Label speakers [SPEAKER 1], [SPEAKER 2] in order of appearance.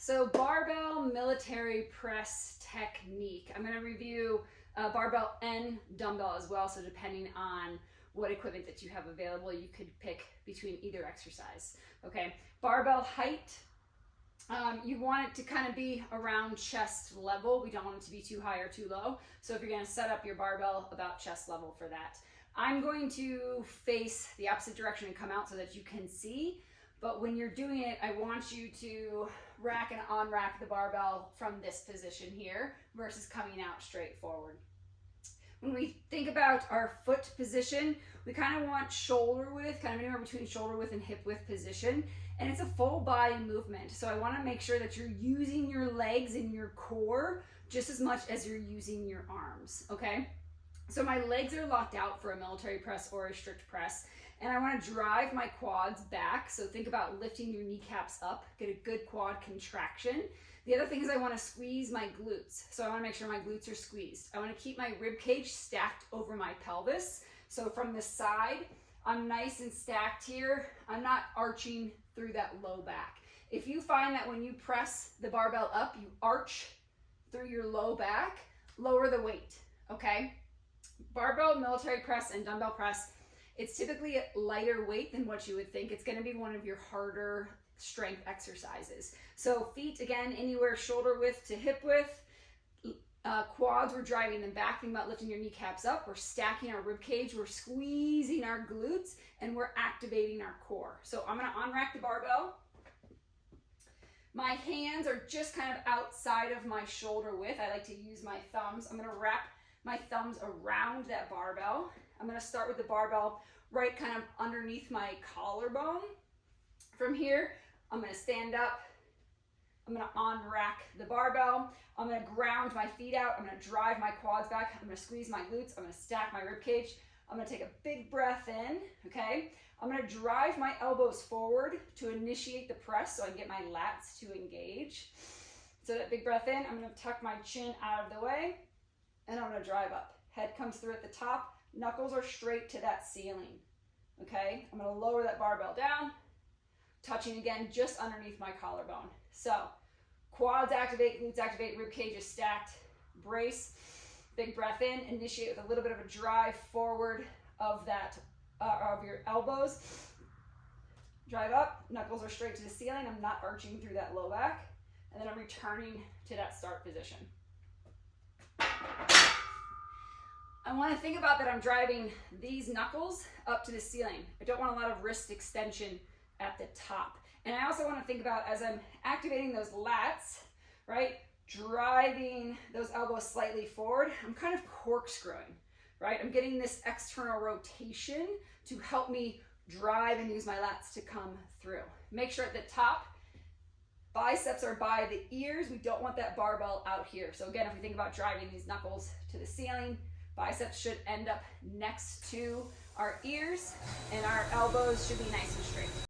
[SPEAKER 1] So barbell military press technique. I'm going to review barbell and dumbbell as well. So depending on what equipment that you have available, you could pick between either exercise. Okay, barbell height. You want it to kind of be around chest level. We don't want it to be too high or too low. So if you're going to set up your barbell, about chest level for that. I'm going to face the opposite direction and come out so that you can see. But when you're doing it, I want you to rack and unrack the barbell from this position here versus coming out straight forward. When we think about our foot position, we kind of want shoulder width, kind of anywhere between shoulder width and hip width position. And it's a full body movement. So I want to make sure that you're using your legs and your core just as much as you're using your arms, okay? So my legs are locked out for a military press or a strict press. And I want to drive my quads back. So think about lifting your kneecaps up, get a good quad contraction. The other thing is I want to squeeze my glutes. So I want to make sure my glutes are squeezed. I want to keep my rib cage stacked over my pelvis. So from the side, I'm nice and stacked here. I'm not arching through that low back. If you find that when you press the barbell up, you arch through your low back, lower the weight, okay? Barbell, military press, and dumbbell press, it's typically a lighter weight than what you would think. It's going to be one of your harder strength exercises. So feet, again, anywhere shoulder width to hip width. Quads, we're driving them back. Think about lifting your kneecaps up. We're stacking our rib cage. We're squeezing our glutes, and we're activating our core. So I'm going to unrack the barbell. My hands are just kind of outside of my shoulder width. I like to use my thumbs. I'm going to wrap my thumbs around that barbell. I'm going to start with the barbell right kind of underneath my collarbone. From here, I'm going to stand up. I'm going to unrack the barbell. I'm going to ground my feet out. I'm going to drive my quads back. I'm going to squeeze my glutes. I'm going to stack my rib cage. I'm going to take a big breath in, okay? I'm going to drive my elbows forward to initiate the press so I can get my lats to engage. So that big breath in, I'm going to tuck my chin out of the way, and I'm going to drive up. Head comes through at the top. Knuckles are straight to that ceiling, okay? I'm going to lower that barbell down, touching again just underneath my collarbone. So quads activate, glutes activate, rib cage is stacked, brace, big breath in, initiate with a little bit of a drive forward of that, of your elbows. Drive up, knuckles are straight to the ceiling. I'm not arching through that low back. And then I'm returning to that start position. I want to think about that I'm driving these knuckles up to the ceiling. I don't want a lot of wrist extension at the top. And I also want to think about as I'm activating those lats, right? Driving those elbows slightly forward. I'm kind of corkscrewing, right? I'm getting this external rotation to help me drive and use my lats to come through. Make sure at the top, biceps are by the ears. We don't want that barbell out here. So again, if we think about driving these knuckles to the ceiling, biceps should end up next to our ears and our elbows should be nice and straight.